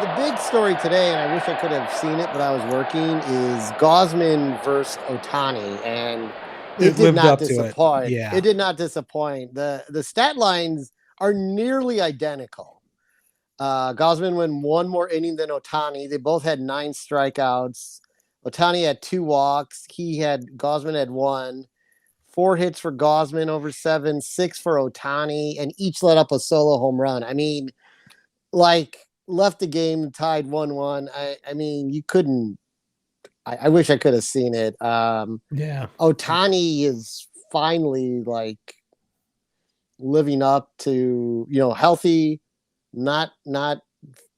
the big story today, and I wish I could have seen it, but I was working, is Gosman versus Ohtani, and it It did lived not up to it. disappoint. It Yeah. did not disappoint. The stat lines are nearly identical. Gosman went one more inning than Ohtani. They both had 9 strikeouts. Ohtani had 2 walks. Gosman had 1. 4 hits for Gosman over 7, 6 for Ohtani, and each let up a solo home run. I mean, like left the game tied 1-1. I mean, you couldn't. I wish I could have seen it. Yeah. Ohtani is finally like living up to healthy, not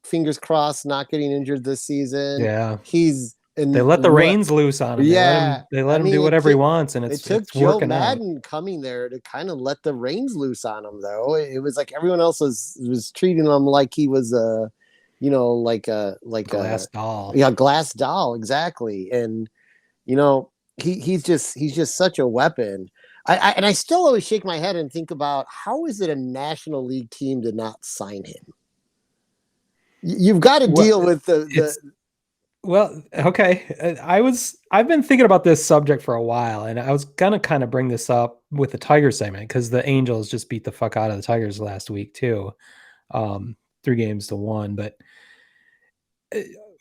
fingers crossed, not getting injured this season. Yeah. He's They in let the what? reins loose on him. Yeah, They I let him mean do it whatever he took wants, and it took it's Joe working out. Madden coming there to kind of let the reins loose on him, though. It was like everyone else was treating him like he was a, Glass doll. yeah, glass doll, exactly. And he's just such a weapon. And I still always shake my head and think about how is it a National League team did not sign him? You've got to Well, deal with it's well, okay. I've been thinking about this subject for a while, and I was gonna kind of bring this up with the Tiger segment because the Angels just beat the fuck out of the Tigers last week too, 3-1. But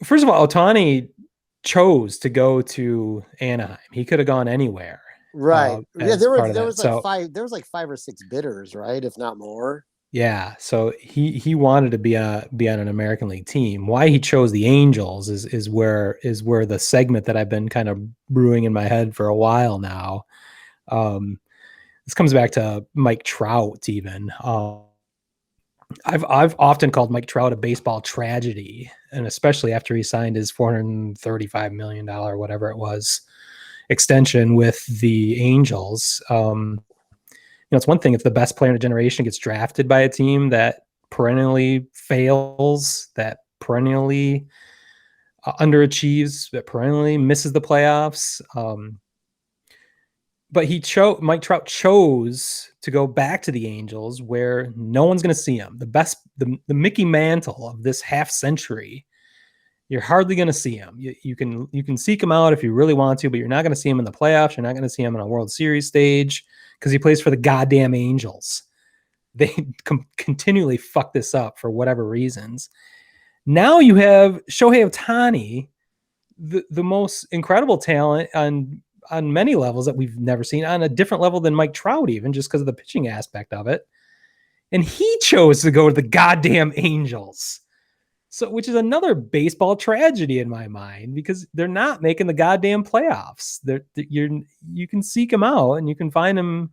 first of all, Otani chose to go to Anaheim. He could have gone anywhere right. Yeah, as there part was of there that. was like So 5 or 6 bidders, right? If not more. yeah, so he wanted to be on an American League team. Why he chose the Angels is where the segment that I've been kind of brewing in my head for a while now. This comes back to Mike Trout even. I've often called Mike Trout a baseball tragedy, and especially after he signed his $435 million, whatever it was, extension with the Angels. It's one thing if the best player in a generation gets drafted by a team that perennially fails, that perennially underachieves, that perennially misses the playoffs. But Mike Trout chose to go back to the Angels where no one's going to see him. The Mickey Mantle of this half century. You're hardly going to see him. You can seek him out if you really want to, but you're not going to see him in the playoffs. You're not going to see him on a World Series stage because he plays for the goddamn Angels. They continually fuck this up for whatever reasons. Now you have Shohei Ohtani, the most incredible talent on many levels that we've never seen, on a different level than Mike Trout, even just because of the pitching aspect of it. And he chose to go to the goddamn Angels. So, which is another baseball tragedy in my mind because they're not making the goddamn playoffs. You can seek them out and you can find them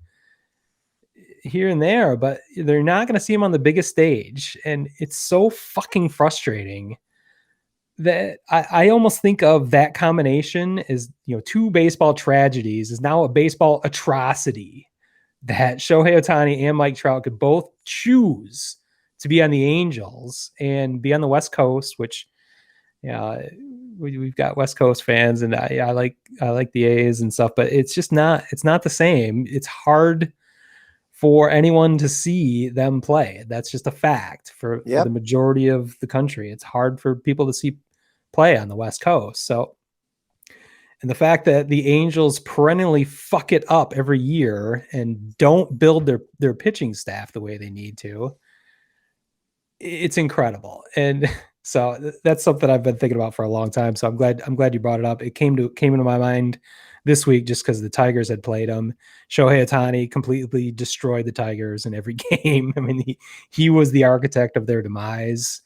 here and there, but they're not going to see them on the biggest stage. And it's so fucking frustrating that I almost think of that combination as, 2 baseball tragedies is now a baseball atrocity that Shohei Ohtani and Mike Trout could both choose to be on the Angels and be on the West Coast, which, yeah, we've got West Coast fans, and I like the A's and stuff, but it's not the same. It's hard for anyone to see them play. That's just a fact for the Yep. majority of the country. It's hard for people to see play on the West Coast. So, and the fact that the Angels perennially fuck it up every year and don't build their pitching staff the way they need to, it's incredible. And so that's something I've been thinking about for a long time. So I'm glad you brought it up. It came into my mind this week just because the Tigers had played them. Shohei Ohtani completely destroyed the Tigers in every game. I mean, he was the architect of their demise.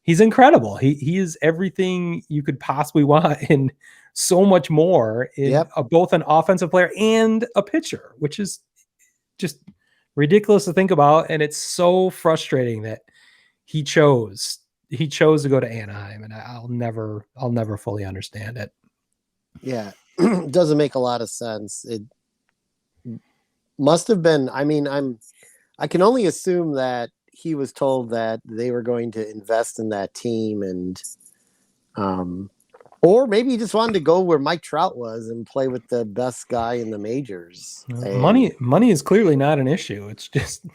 He's incredible. He is everything you could possibly want and so much more in both an offensive player and a pitcher, which is just ridiculous to think about. And it's so frustrating that he chose to go to Anaheim, and I'll never fully understand it. Yeah, it doesn't make a lot of sense. It must have been. I mean, I can only assume that he was told that they were going to invest in that team, and or maybe he just wanted to go where Mike Trout was and play with the best guy in the majors. Money is clearly not an issue. It's just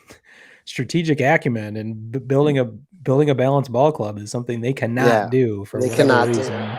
strategic acumen and building building a balanced ball club is something they cannot Yeah, do for they whatever cannot do. reason.